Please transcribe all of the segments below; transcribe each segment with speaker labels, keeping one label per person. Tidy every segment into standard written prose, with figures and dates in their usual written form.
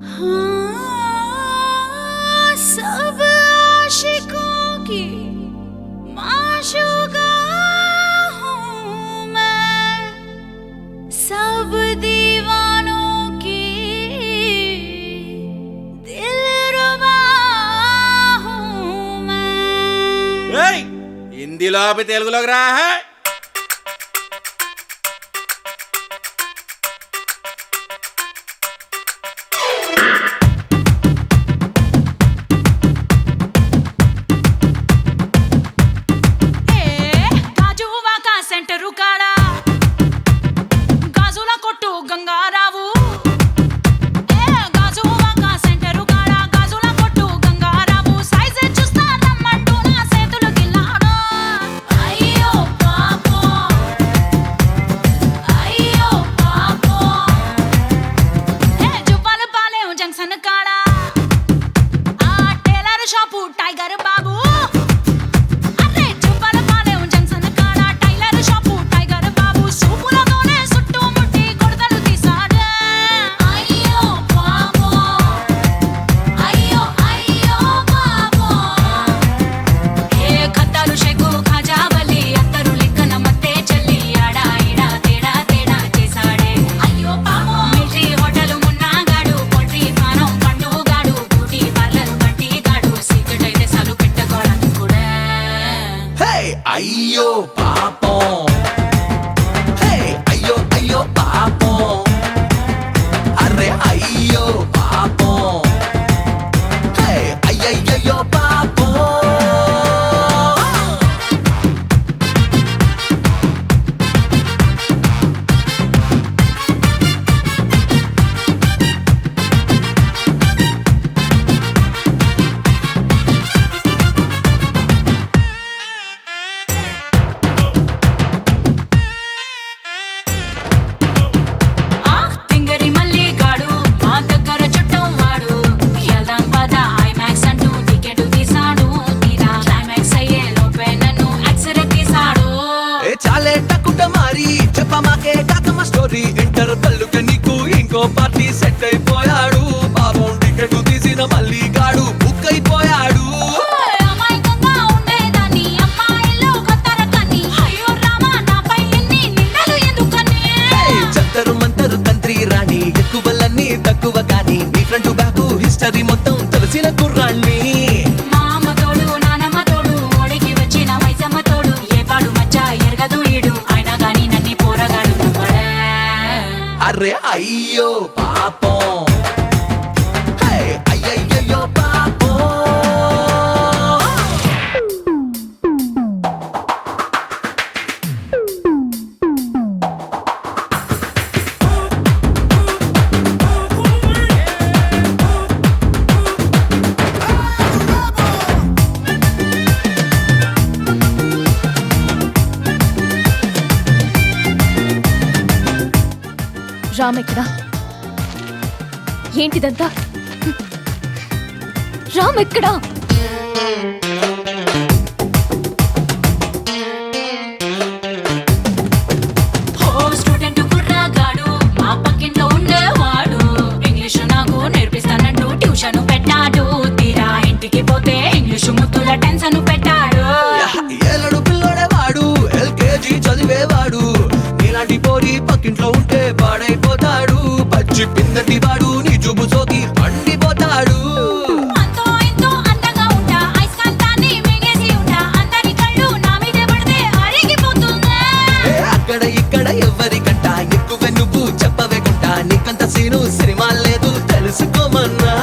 Speaker 1: हाँ, सब आशिकों की माशूका हूँ मैं, सब दीवानों की दिलरुबा हूँ मैं।
Speaker 2: हिंदीలో ఆపి తెలుగులోకి రా.
Speaker 3: అయ్యో పాపం, హే అయ్యో అయ్యో పాపం, అరే అయ్యో పాపం, హే అయ్యయ్యో పాపం. ఇంటర్వెల్ నీకు ఇంకో పార్టీ సెట్ అయిపోయాడు, పాపం టికెట్ తీసిన మళ్ళీ గాడు బుక్ అయిపోయాడు. చత్తరు మంతరు తంత్రి రాణి, ఎక్కువలన్నీ తక్కువ కానీ నీ ఫ్రంట్ బ్యాక్ హిస్టరీ మొత్తం తెలిసిన కుర్రాణ్ణి. అరే అయ్యో పాపం, హే అయ్యయ్యో పాపం.
Speaker 4: రామ్ ఎక్కడా? ఏంటిదంతా? రామ్ ఎక్కడా?
Speaker 1: స్టూడెంట్ కుర్రగాడు మా పక్కింట్లో ఉండేవాడు, ఇంగ్లీషు నాకు నేర్పిస్తానంటూ ట్యూషన్ పెట్టాడు. తీరా ఇంటికి పోతే ఇంగ్లీషు ముద్దుల టెన్షన్ పెట్టాడు.
Speaker 3: ఏలడు పిల్లోడేవాడు, ఎల్కేజీ చదివేవాడు, నీలాంటి పోరి పక్కింట్లో ఉంటే పాడైపోతాడు. పచ్చి పిందటి వాడు నీ చూపు సోకి పండిపోతాడు. అక్కడ ఇక్కడ ఎవరికంట ఎక్కువ నువ్వు చెప్పవే గుంట, నీకంత సీను సినిమా లేదు తెలుసుకోమన్నా.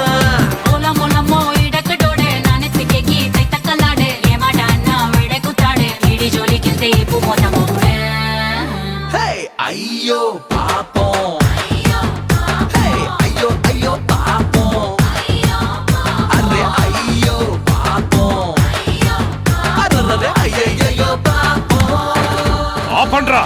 Speaker 3: అయ్యో పాపం, హే అయ్యో అయ్యో పాపం, అరే అయ్యో పాపం, అరే అయ్యయ్యో పాపం.
Speaker 2: ఆపండ్రా.